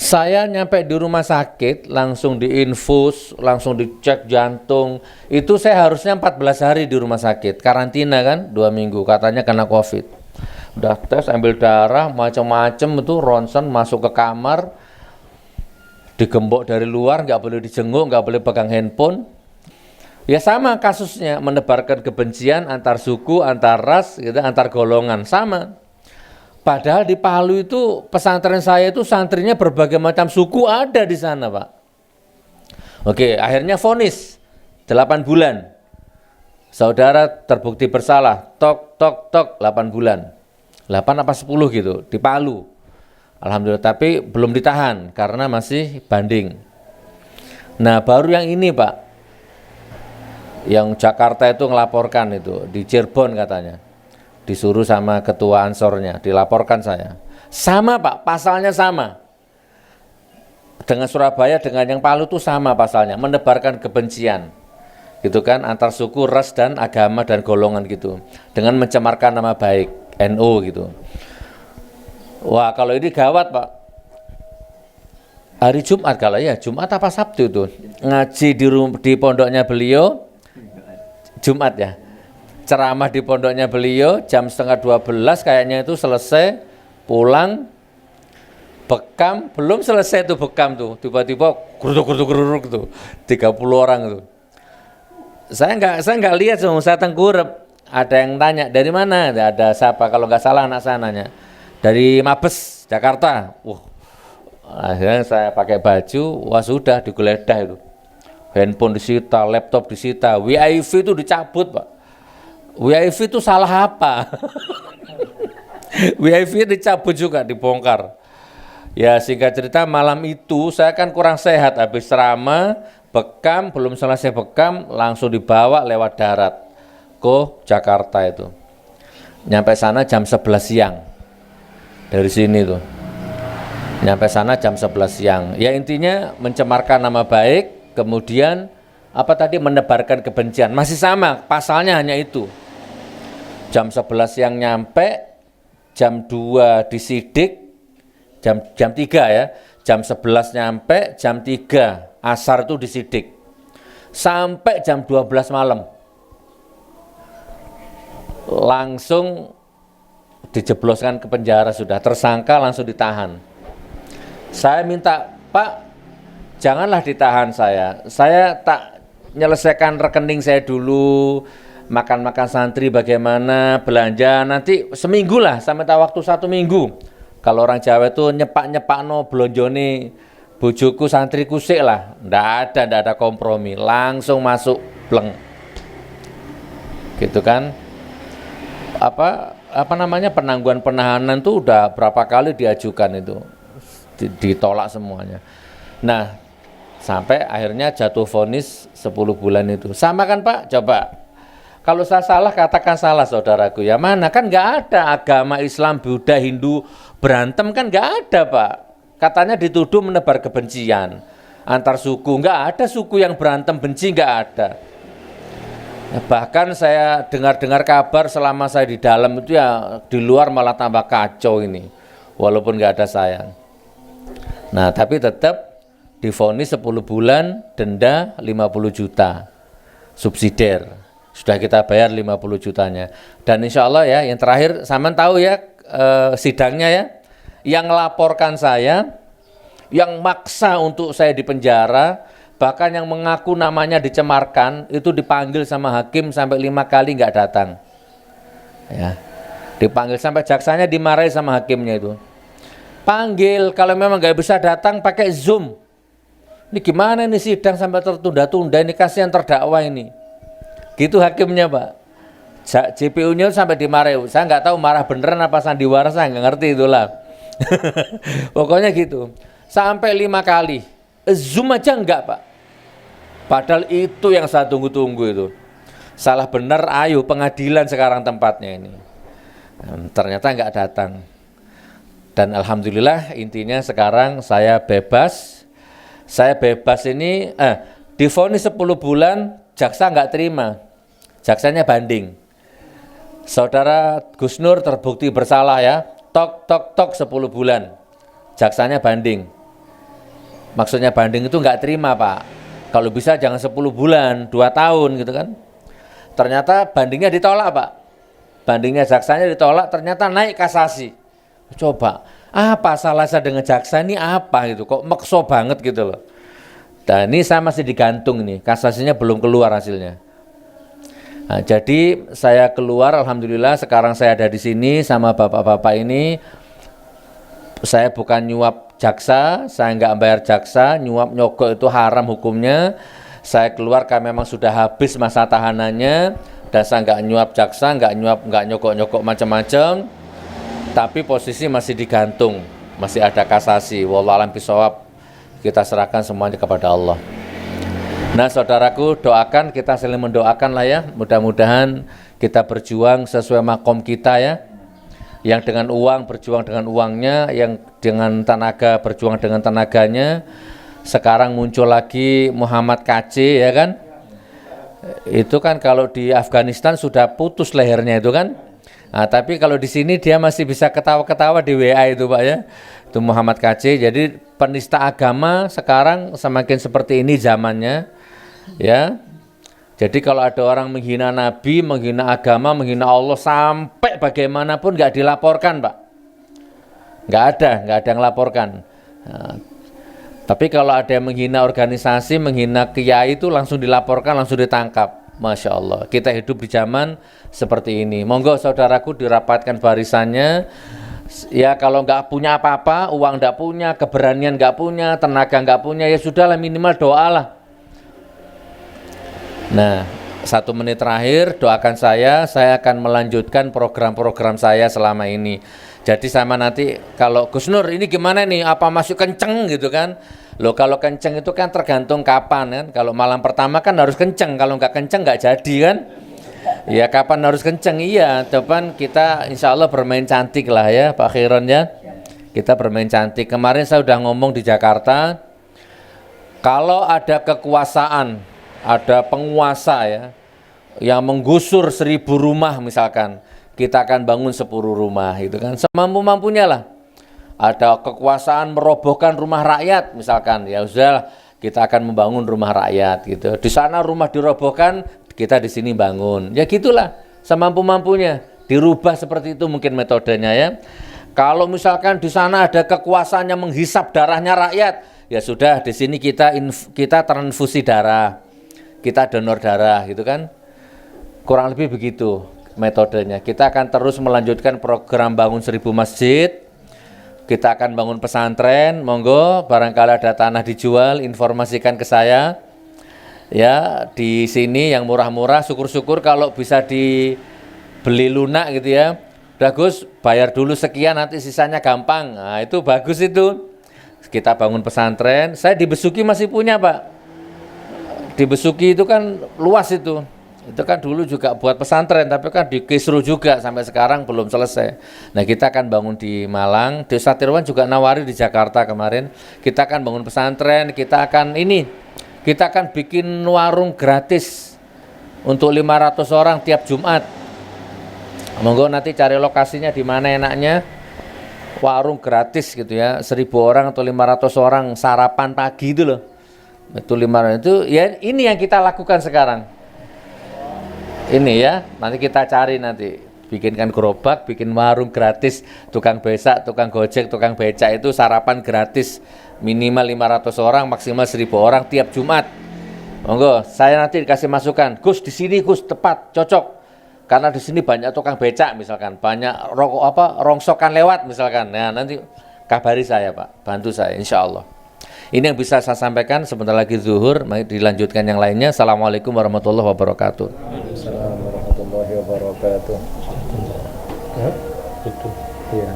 Saya nyampe di rumah sakit, langsung diinfus, langsung dicek jantung. Itu saya harusnya 14 hari di rumah sakit, karantina kan, 2 minggu, katanya kena COVID. Udah tes, ambil darah, macam-macam itu, ronsen, masuk ke kamar, digembok dari luar, nggak boleh dijenguk, nggak boleh pegang handphone. Ya sama kasusnya, menebarkan kebencian antar suku, antar ras, gitu, antar golongan, sama. Padahal di Palu itu pesantren saya itu santrinya berbagai macam suku ada di sana, Pak. Oke, akhirnya vonis 8 bulan. Saudara terbukti bersalah, tok tok tok 8 bulan. 8 apa 10 gitu di Palu. Alhamdulillah, tapi belum ditahan karena masih banding. Nah, baru yang ini, Pak. Yang Jakarta itu ngelaporkan itu di Cirebon katanya. Disuruh sama ketua ansornya, dilaporkan saya. Sama Pak, pasalnya sama. Dengan Surabaya, dengan yang Palu itu sama pasalnya, menebarkan kebencian. Gitu kan, antar suku, ras, dan agama, dan golongan gitu. Dengan mencemarkan nama baik, NU gitu. Wah, kalau ini gawat Pak. Hari Jumat kalau ya, Jumat apa Sabtu itu. Ngaji di pondoknya beliau, Jumat ya. Ceramah di pondoknya beliau jam setengah 12 kayaknya itu selesai, pulang, bekam, belum selesai tuh bekam tuh, tiba-tiba geruduk tuh, 30 orang tuh. Saya nggak lihat, saya tengkurap. Ada yang tanya dari mana, ada siapa, kalau nggak salah anak saya nanya, dari Mabes, Jakarta. Akhirnya saya pakai baju, wah sudah digeledah itu. Handphone disita, laptop disita, WiFi itu dicabut Pak. WiFi itu salah apa? WiFi dicabut juga, dibongkar. Ya singkat cerita malam itu saya kan kurang sehat, habis ceramah, bekam, belum selesai bekam, langsung dibawa lewat darat ke Jakarta itu. Nyampe sana jam 11 siang. Dari sini tuh. Nyampe sana jam 11 siang. Ya intinya mencemarkan nama baik, kemudian apa tadi, menebarkan kebencian. Masih sama, pasalnya hanya itu. Jam 11 siang nyampe, jam 2 disidik, jam 3 ya, jam 11 nyampe, jam 3 asar itu disidik, sampai jam 12 malam, langsung dijebloskan ke penjara, sudah tersangka langsung ditahan. Saya minta, Pak, janganlah ditahan saya tak menyelesaikan rekening saya dulu, makan-makan santri bagaimana, belanja, nanti seminggu lah, sampai waktu 1 minggu. Kalau orang Jawa itu nyepak-nyepak no blonjone bojoku santriku sik lah, ndak ada kompromi, langsung masuk bleng. Gitu kan. Apa namanya, penangguhan penahanan tuh udah berapa kali diajukan itu, ditolak semuanya. Nah, sampai akhirnya jatuh vonis 10 bulan itu. Sama kan Pak? Coba. Kalau saya salah, katakan salah saudaraku. Ya mana, kan nggak ada agama Islam, Buddha, Hindu berantem, kan nggak ada Pak. Katanya dituduh menebar kebencian antar suku. Nggak ada suku yang berantem benci, nggak ada. Ya, bahkan saya dengar kabar selama saya di dalam itu ya, di luar malah tambah kacau ini. Walaupun nggak ada saya. Nah tapi tetap divonis 10 bulan, denda 50 juta, subsidiar. Sudah kita bayar 50 jutanya. Dan insya Allah ya, yang terakhir, Saman tahu ya sidangnya ya, yang laporkan saya, yang maksa untuk saya dipenjara, bahkan yang mengaku namanya dicemarkan, itu dipanggil sama hakim sampai 5 kali nggak datang. Ya, dipanggil sampai jaksanya dimarahi sama hakimnya itu. Panggil, kalau memang nggak bisa datang pakai Zoom. Ini gimana ini sidang sampai tertunda-tunda, ini kasihan terdakwa ini. Gitu hakimnya Pak. JPU-nya sampai dimarahi. Saya nggak tahu marah beneran apa sandiwara, saya nggak ngerti itulah. Pokoknya gitu. Sampai 5 kali. Zoom aja enggak Pak. Padahal itu yang saya tunggu-tunggu itu. Salah benar, ayo pengadilan sekarang tempatnya ini. Ternyata nggak datang. Dan alhamdulillah intinya sekarang saya bebas. Saya bebas ini divonis 10 bulan, jaksa nggak terima. Jaksanya banding. Saudara Gus Nur terbukti bersalah ya, tok 10 bulan. Jaksanya banding. Maksudnya banding itu nggak terima Pak. Kalau bisa jangan 10 bulan, 2 tahun gitu kan. Ternyata bandingnya ditolak Pak. Bandingnya jaksanya ditolak, ternyata naik kasasi. Coba, apa salah saya dengan jaksa ini apa gitu, kok makso banget gitu loh. Dan ini saya masih digantung nih, kasasinya belum keluar hasilnya. Nah, jadi saya keluar, alhamdulillah sekarang saya ada di sini sama bapak-bapak ini. Saya bukan nyuap jaksa, saya nggak bayar jaksa, nyuap nyogok itu haram hukumnya. Saya keluar karena memang sudah habis masa tahanannya, dan saya nggak nyuap jaksa, nggak nyogok-nyogok macam-macam. Tapi posisi masih digantung, masih ada kasasi. Wallahu a'lam bishawab. Kita serahkan semuanya kepada Allah. Nah saudaraku, doakan, kita saling mendoakan lah ya. Mudah-mudahan kita berjuang sesuai makom kita ya. Yang dengan uang berjuang dengan uangnya, yang dengan tenaga berjuang dengan tenaganya. Sekarang muncul lagi Muhammad KC ya kan. Itu kan kalau di Afghanistan sudah putus lehernya itu kan. Nah, tapi kalau di sini dia masih bisa ketawa-ketawa di WA itu Pak ya. Itu Muhammad KC. Jadi penista agama sekarang semakin seperti ini zamannya. Ya, jadi kalau ada orang menghina Nabi, menghina agama, menghina Allah sampai bagaimanapun nggak dilaporkan Pak, nggak ada yang laporkan. Nah, tapi kalau ada yang menghina organisasi, menghina kiai itu langsung dilaporkan, langsung ditangkap. Masya Allah, kita hidup di zaman seperti ini. Monggo saudaraku dirapatkan barisannya. Ya kalau nggak punya apa-apa, uang nggak punya, keberanian nggak punya, tenaga nggak punya, ya sudahlah minimal doalah. Nah, 1 menit terakhir doakan saya akan melanjutkan program-program saya selama ini. Jadi sama nanti kalau Gus Nur ini gimana nih, apa masuk kenceng gitu kan. Loh kalau kenceng itu kan tergantung kapan kan. Kalau malam pertama kan harus kenceng, kalau nggak kenceng nggak jadi kan. Ya kapan harus kenceng, iya. Depan kita insya Allah bermain cantik lah ya Pak Khiron ya. Kita bermain cantik. Kemarin saya udah ngomong di Jakarta, kalau ada kekuasaan, ada penguasa ya yang menggusur 1000 rumah misalkan, kita akan bangun 10 rumah itu kan, semampu-mampunya lah. Ada kekuasaan merobohkan rumah rakyat misalkan, ya sudah kita akan membangun rumah rakyat gitu. Di sana rumah dirobohkan, kita di sini bangun. Ya gitulah, semampu-mampunya. Dirubah seperti itu mungkin metodenya ya. Kalau misalkan di sana ada kekuasaan yang menghisap darahnya rakyat, ya sudah di sini kita transfusi darah. Kita donor darah gitu kan, kurang lebih begitu metodenya. Kita akan terus melanjutkan program bangun 1000 masjid, kita akan bangun pesantren. Monggo barangkali ada tanah dijual, informasikan ke saya ya. Di sini yang murah-murah, syukur-syukur kalau bisa dibeli lunak gitu ya. Udah Gus, bayar dulu sekian, nanti sisanya gampang. Nah itu bagus itu. Kita bangun pesantren. Saya di Besuki masih punya Pak. Di Besuki itu kan luas itu kan dulu juga buat pesantren, tapi kan di Kisru juga sampai sekarang belum selesai. Nah kita akan bangun di Malang, Desa Tirwan juga nawari di Jakarta kemarin. Kita akan bangun pesantren, kita akan bikin warung gratis untuk 500 orang tiap Jumat. Monggo nanti cari lokasinya di mana enaknya, warung gratis gitu ya, 1000 orang atau 500 orang sarapan pagi itu loh. Itu 500 itu ya, ini yang kita lakukan sekarang. Ini ya, nanti kita cari, nanti bikinkan gerobak, bikin warung gratis, tukang besak, tukang gojek, tukang becak itu sarapan gratis, minimal 500 orang, maksimal 1000 orang tiap Jumat. Monggo, saya nanti dikasih masukan, Gus di sini Gus tepat, cocok, karena di sini banyak tukang becak misalkan, banyak rongsokan lewat misalkan. Nah nanti kabari saya Pak, bantu saya insya Allah. Ini yang bisa saya sampaikan. Sebentar lagi zuhur, mari dilanjutkan yang lainnya. Assalamualaikum warahmatullahi wabarakatuh. Assalamualaikum warahmatullahi wabarakatuh. Ya, itu. Iya,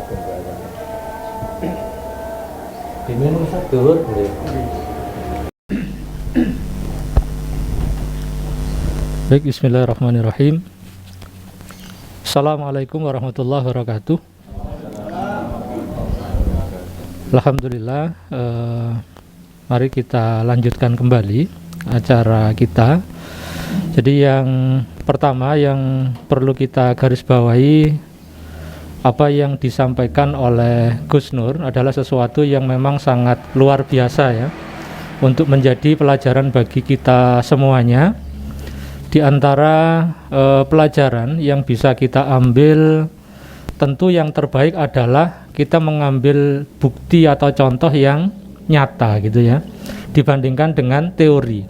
tunggu aja. Ini zuhur. Baik, bismillahirrahmanirrahim. Assalamualaikum warahmatullahi wabarakatuh. Alhamdulillah, mari kita lanjutkan kembali acara kita. Jadi yang pertama yang perlu kita garis bawahi apa yang disampaikan oleh Gus Nur adalah sesuatu yang memang sangat luar biasa ya, untuk menjadi pelajaran bagi kita semuanya. Di antara pelajaran yang bisa kita ambil, tentu yang terbaik adalah kita mengambil bukti atau contoh yang nyata gitu ya, dibandingkan dengan teori.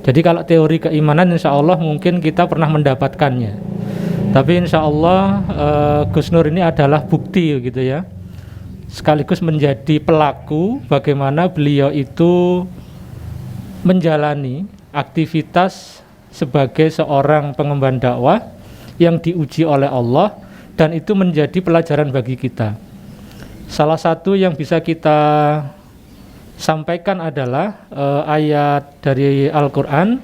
Jadi kalau teori keimanan insya Allah mungkin kita pernah mendapatkannya, tapi insya Allah Gus Nur ini adalah bukti gitu ya, sekaligus menjadi pelaku bagaimana beliau itu menjalani aktivitas sebagai seorang pengemban dakwah yang diuji oleh Allah, dan itu menjadi pelajaran bagi kita. Salah satu yang bisa kita sampaikan adalah ayat dari Al-Quran,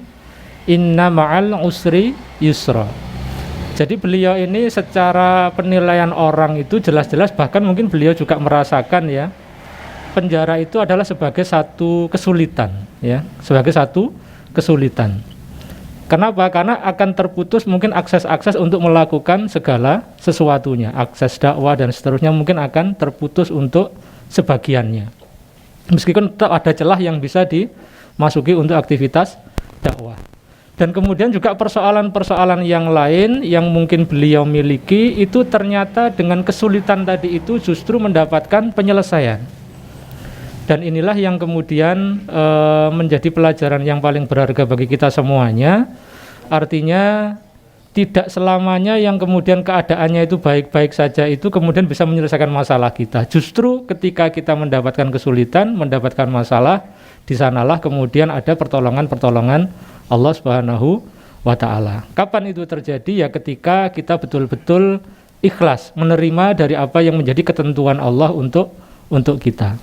inna ma'al usri yusra. Jadi beliau ini secara penilaian orang itu jelas-jelas, bahkan mungkin beliau juga merasakan ya, penjara itu adalah sebagai satu kesulitan ya, sebagai satu kesulitan. Kenapa? Karena akan terputus mungkin akses-akses untuk melakukan segala sesuatunya, akses dakwah dan seterusnya mungkin akan terputus untuk sebagiannya. Meskipun tetap ada celah yang bisa dimasuki untuk aktivitas dakwah. Dan kemudian juga persoalan-persoalan yang lain yang mungkin beliau miliki itu ternyata dengan kesulitan tadi itu justru mendapatkan penyelesaian. Dan inilah yang kemudian menjadi pelajaran yang paling berharga bagi kita semuanya. Artinya tidak selamanya yang kemudian keadaannya itu baik-baik saja itu kemudian bisa menyelesaikan masalah kita. Justru ketika kita mendapatkan kesulitan, mendapatkan masalah, di sanalah kemudian ada pertolongan-pertolongan Allah Subhanahu wa ta'ala. Kapan itu terjadi? Ya ketika kita betul-betul ikhlas menerima dari apa yang menjadi ketentuan Allah untuk kita.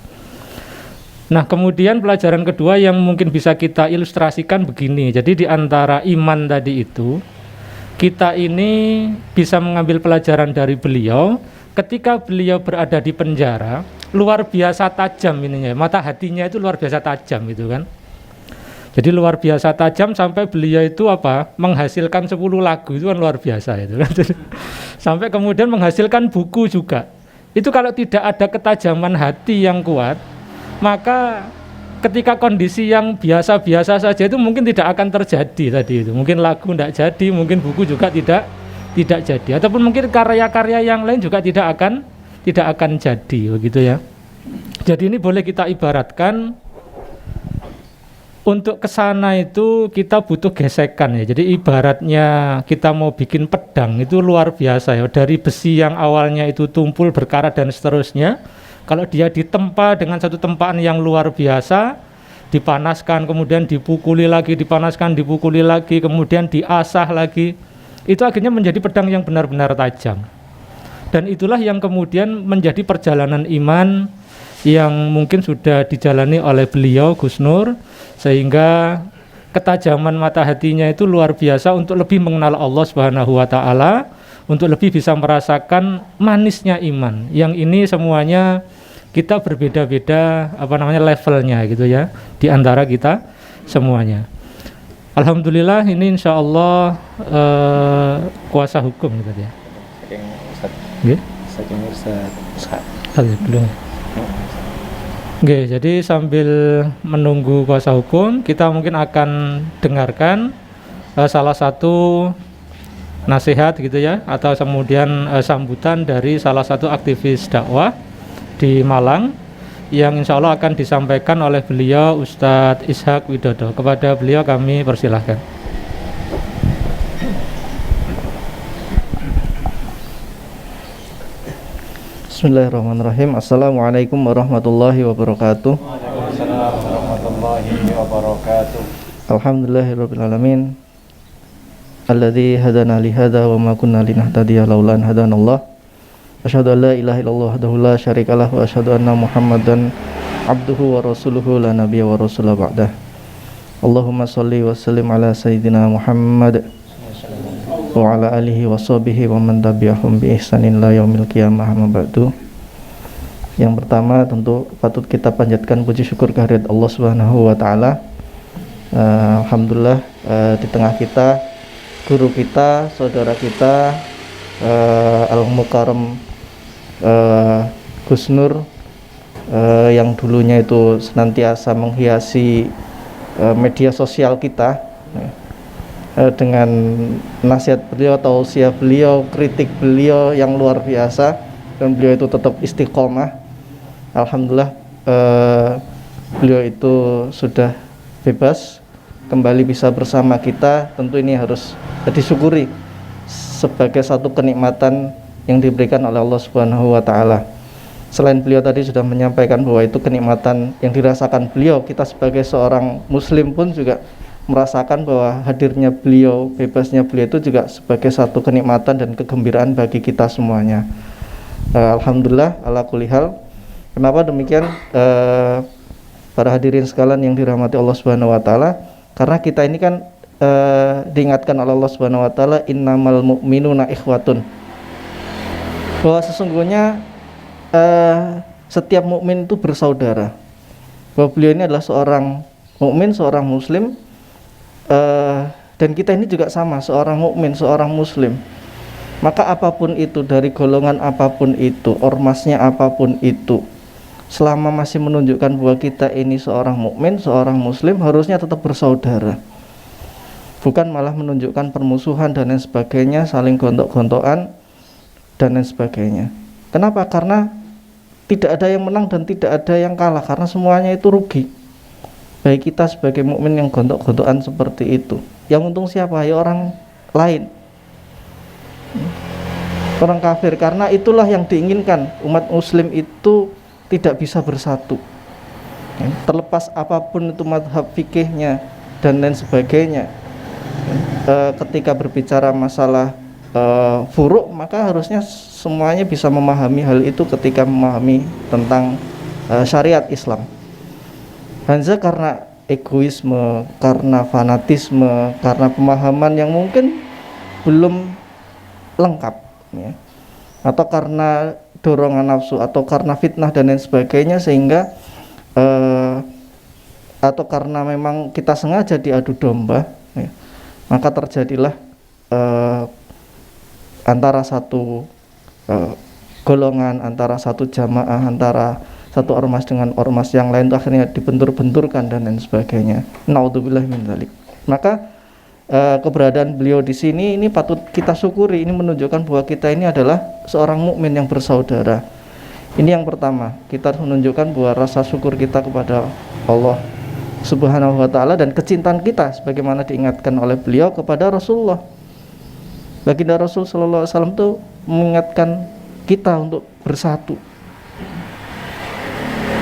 Nah, kemudian pelajaran kedua yang mungkin bisa kita ilustrasikan begini. Jadi di antara iman tadi itu, kita ini bisa mengambil pelajaran dari beliau. Ketika beliau berada di penjara, luar biasa tajam ininya, mata hatinya itu luar biasa tajam itu kan. Jadi luar biasa tajam sampai beliau itu menghasilkan 10 lagu, itu kan luar biasa itu kan. Sampai kemudian menghasilkan buku juga. Itu kalau tidak ada ketajaman hati yang kuat, maka ketika kondisi yang biasa-biasa saja itu mungkin tidak akan terjadi tadi itu. Mungkin lagu tidak jadi, mungkin buku juga tidak jadi, ataupun mungkin karya-karya yang lain juga tidak akan jadi begitu ya. Jadi ini boleh kita ibaratkan untuk kesana itu kita butuh gesekan ya. Jadi ibaratnya kita mau bikin pedang itu luar biasa ya, dari besi yang awalnya itu tumpul berkarat dan seterusnya. Kalau dia ditempa dengan satu tempaan yang luar biasa, dipanaskan, kemudian dipukuli lagi, dipanaskan, dipukuli lagi, kemudian diasah lagi, itu akhirnya menjadi pedang yang benar-benar tajam. Dan itulah yang kemudian menjadi perjalanan iman yang mungkin sudah dijalani oleh beliau, Gus Nur, sehingga ketajaman mata hatinya itu luar biasa untuk lebih mengenal Allah Subhanahu wa ta'ala, untuk lebih bisa merasakan manisnya iman. Yang ini semuanya kita berbeda-beda levelnya gitu ya, di antara kita semuanya. Alhamdulillah ini insya Allah kuasa hukum gitu ya. Saking Ustaz. Belum. Oke, jadi sambil menunggu kuasa hukum, kita mungkin akan dengarkan salah satu nasihat gitu ya, atau kemudian sambutan dari salah satu aktivis dakwah di Malang yang insya Allah akan disampaikan oleh beliau Ustadz Ishak Widodo. Kepada beliau kami persilahkan. Bismillahirrahmanirrahim. Assalamualaikum warahmatullahi wabarakatuh. Waalaikumsalam warahmatullahi wabarakatuh. Alhamdulillahirabbil alamin. Alladzi hadana li hadza wa ma kunna linahtadiya laula an hadanallah. Asyhadu an la ilaha illallah wahdahu la syarikalah wa asyhadu anna Muhammadan abduhu wa rasuluhu la nabiyya wa rasula ba'dah. Allahumma shalli wa sallim ala sayyidina Muhammad wa ala alihi wa sahbihi wa man tabi'ahum bi ihsanin la yaumil qiyamah amma ba'du. Yang pertama tentu patut kita panjatkan puji syukur kehadirat Allah Subhanahu wa taala. Alhamdulillah di tengah kita guru kita, saudara kita Al-Mukarram Gus Nur yang dulunya itu senantiasa menghiasi media sosial kita dengan nasihat beliau, tausiah beliau, kritik beliau yang luar biasa, dan beliau itu tetap istiqomah. Alhamdulillah beliau itu sudah bebas, kembali bisa bersama kita. Tentu ini harus disyukuri sebagai satu kenikmatan yang diberikan oleh Allah Subhanahu wa taala. Selain beliau tadi sudah menyampaikan bahwa itu kenikmatan yang dirasakan beliau, kita sebagai seorang muslim pun juga merasakan bahwa hadirnya beliau, bebasnya beliau itu juga sebagai satu kenikmatan dan kegembiraan bagi kita semuanya. Alhamdulillah ala kulli hal. Kenapa demikian? Para hadirin sekalian yang dirahmati Allah Subhanahu wa taala, karena kita ini kan diingatkan oleh Allah Subhanahu wa taala, innamal mu'minuna ikhwatun, bahwa sesungguhnya setiap mukmin itu bersaudara, bahwa beliau ini adalah seorang mukmin, seorang muslim, dan kita ini juga sama, seorang mukmin, seorang muslim. Maka apapun itu, dari golongan apapun itu, ormasnya apapun itu, selama masih menunjukkan bahwa kita ini seorang mukmin, seorang muslim, harusnya tetap bersaudara, bukan malah menunjukkan permusuhan dan lain sebagainya, saling gontok-gontokan dan lain sebagainya. Kenapa? Karena tidak ada yang menang dan tidak ada yang kalah, karena semuanya itu rugi. Baik kita sebagai mukmin yang gontok-gontokan seperti itu, yang untung siapa? Ya orang lain, orang kafir. Karena itulah yang diinginkan, umat muslim itu tidak bisa bersatu, terlepas apapun itu mazhab fikihnya dan lain sebagainya. Ketika berbicara masalah furuk, maka harusnya semuanya bisa memahami hal itu ketika memahami tentang syariat Islam. Hanya karena egoisme, karena fanatisme, karena pemahaman yang mungkin belum lengkap, ya, atau karena dorongan nafsu, atau karena fitnah dan lain sebagainya, sehingga atau karena memang kita sengaja diadu domba, ya, maka terjadilah antara satu golongan, antara satu jamaah, antara satu ormas dengan ormas yang lain itu akhirnya dibentur-benturkan dan lain sebagainya. Naudzubillah min dzalik. Maka keberadaan beliau di sini ini patut kita syukuri. Ini menunjukkan bahwa kita ini adalah seorang mukmin yang bersaudara. Ini yang pertama, kita harus menunjukkan bahwa rasa syukur kita kepada Allah Subhanahu wa taala dan kecintaan kita sebagaimana diingatkan oleh beliau kepada Rasulullah. Baginda Rasul sallallahu alaihi wasallam itu mengingatkan kita untuk bersatu.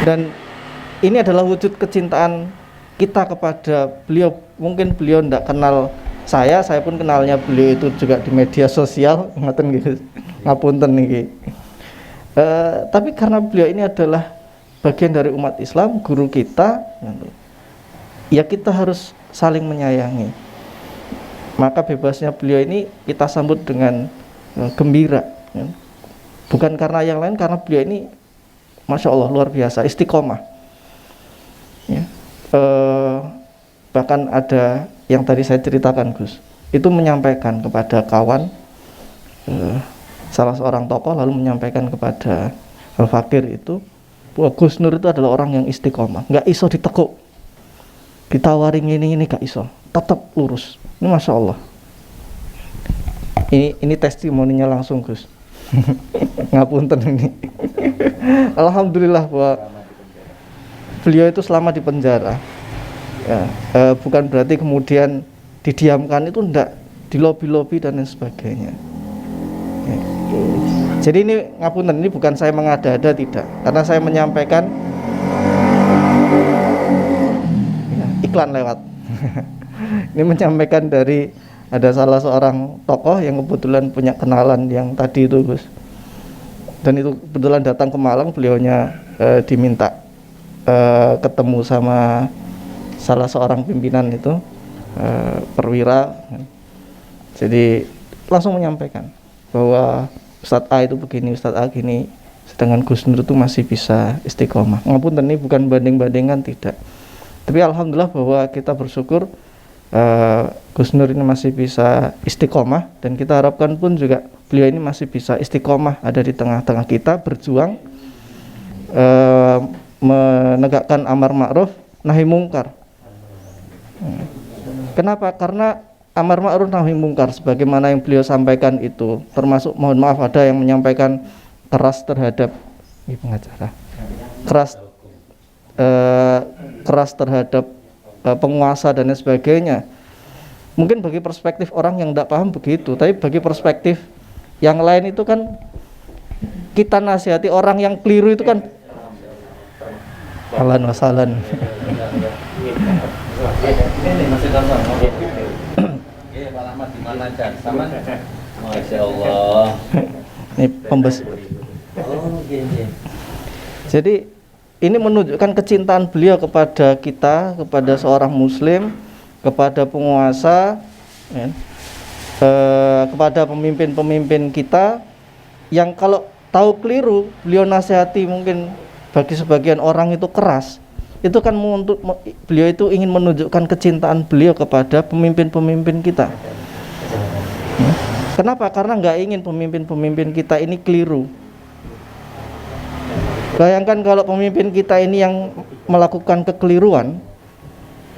Dan ini adalah wujud kecintaan kita kepada beliau. Mungkin beliau tidak kenal saya pun kenalnya beliau itu juga di media sosial, ngaten gitu, ngapunten niki. Tapi karena beliau ini adalah bagian dari umat Islam, guru kita, ya kita harus saling menyayangi. Maka bebasnya beliau ini kita sambut dengan gembira, ya. Bukan karena yang lain, karena beliau ini Masya Allah luar biasa, istiqomah, ya. Bahkan ada yang tadi saya ceritakan Gus, itu menyampaikan kepada kawan, salah seorang tokoh lalu menyampaikan kepada Al-Fakir itu bahwa Gus Nur itu adalah orang yang istiqomah, nggak iso ditekuk, ditawari ini gak iso, tetap lurus. Ini Masya Allah, ini testimoninya langsung Gus. Ngapunten ini. Alhamdulillah bahwa beliau itu selama di penjara, ya, bukan berarti kemudian didiamkan, itu enggak, di lobi-lobi dan lain sebagainya, ya. Jadi ini ngapunten, ini bukan saya mengada-ada, tidak, karena saya menyampaikan ya, iklan lewat. Ini menyampaikan dari ada salah seorang tokoh yang kebetulan punya kenalan yang tadi itu Gus, dan itu kebetulan datang ke Malang, beliaunya diminta ketemu sama salah seorang pimpinan itu, perwira. Jadi langsung menyampaikan bahwa Ustadz A itu begini, Ustadz A gini, sedangkan Gus Nur itu masih bisa istiqomah. Ngapunten, ini bukan banding-bandingan, tidak, tapi alhamdulillah bahwa kita bersyukur Gus Nur ini masih bisa istiqomah, dan kita harapkan pun juga beliau ini masih bisa istiqomah ada di tengah-tengah kita berjuang menegakkan amar ma'ruf nahi mungkar. Kenapa? Karena amar ma'ruf nahi mungkar sebagaimana yang beliau sampaikan itu, termasuk mohon maaf ada yang menyampaikan keras terhadap pengacara, keras terhadap penguasa dan lain sebagainya. Mungkin bagi perspektif orang yang tidak paham begitu, tapi bagi perspektif yang lain itu kan kita nasihati orang yang keliru itu kan ahlan wa sahlan. Masya Allah. Ini Jadi ini menunjukkan kecintaan beliau kepada kita, kepada seorang muslim, kepada penguasa, ya, kepada pemimpin-pemimpin kita yang kalau tahu keliru beliau nasihati, mungkin bagi sebagian orang itu keras. Itu kan beliau itu ingin menunjukkan kecintaan beliau kepada pemimpin-pemimpin kita. Ya. Kenapa? Karena nggak ingin pemimpin-pemimpin kita ini keliru. Bayangkan kalau pemimpin kita ini yang melakukan kekeliruan,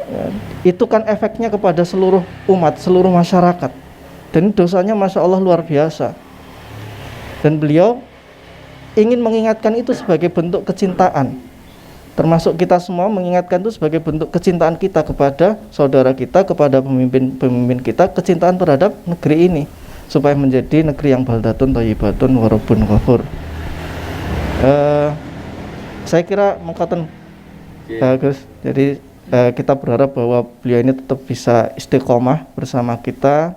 ya, itu kan efeknya kepada seluruh umat, seluruh masyarakat. Dan dosanya Masya Allah luar biasa. Dan beliau ingin mengingatkan itu sebagai bentuk kecintaan. Termasuk kita semua mengingatkan itu sebagai bentuk kecintaan kita kepada saudara kita, kepada pemimpin-pemimpin kita, kecintaan terhadap negeri ini, supaya menjadi negeri yang baldatun thayyibatun wa rabbun ghafur. Saya kira mengatakan bagus. Jadi kita berharap bahwa beliau ini tetap bisa istiqomah bersama kita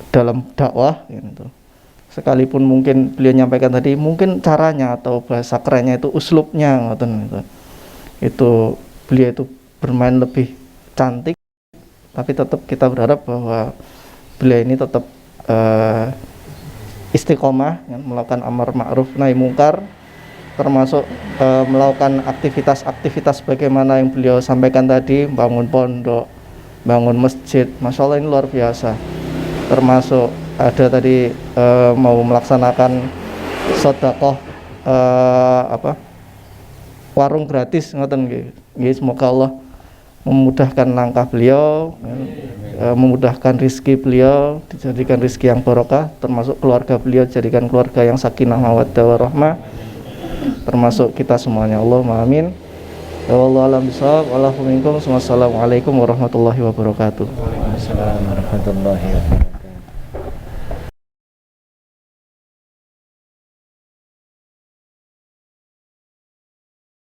dalam dakwah gitu. Sekalipun mungkin beliau nyampaikan tadi, mungkin caranya atau bahasa kerennya itu uslubnya gitu. Itu beliau itu bermain lebih cantik, tapi tetap kita berharap bahwa beliau ini tetap istiqomah, ya, melakukan amar ma'ruf nahi mungkar, termasuk melakukan aktivitas-aktivitas bagaimana yang beliau sampaikan tadi, bangun pondok, bangun masjid. Masya Allah ini luar biasa. Termasuk ada tadi mau melaksanakan sedekah warung gratis, ngoten nggih. Semoga Allah memudahkan langkah beliau, memudahkan rizki beliau, dijadikan rizki yang barokah, termasuk keluarga beliau dijadikan keluarga yang sakinah mawaddah warahmah, termasuk kita semuanya. Allahumma amin. Wallahu a'lam bishawab. Wassalamualaikum warahmatullahi wabarakatuh. Waalaikumsalam warahmatullahi wabarakatuh.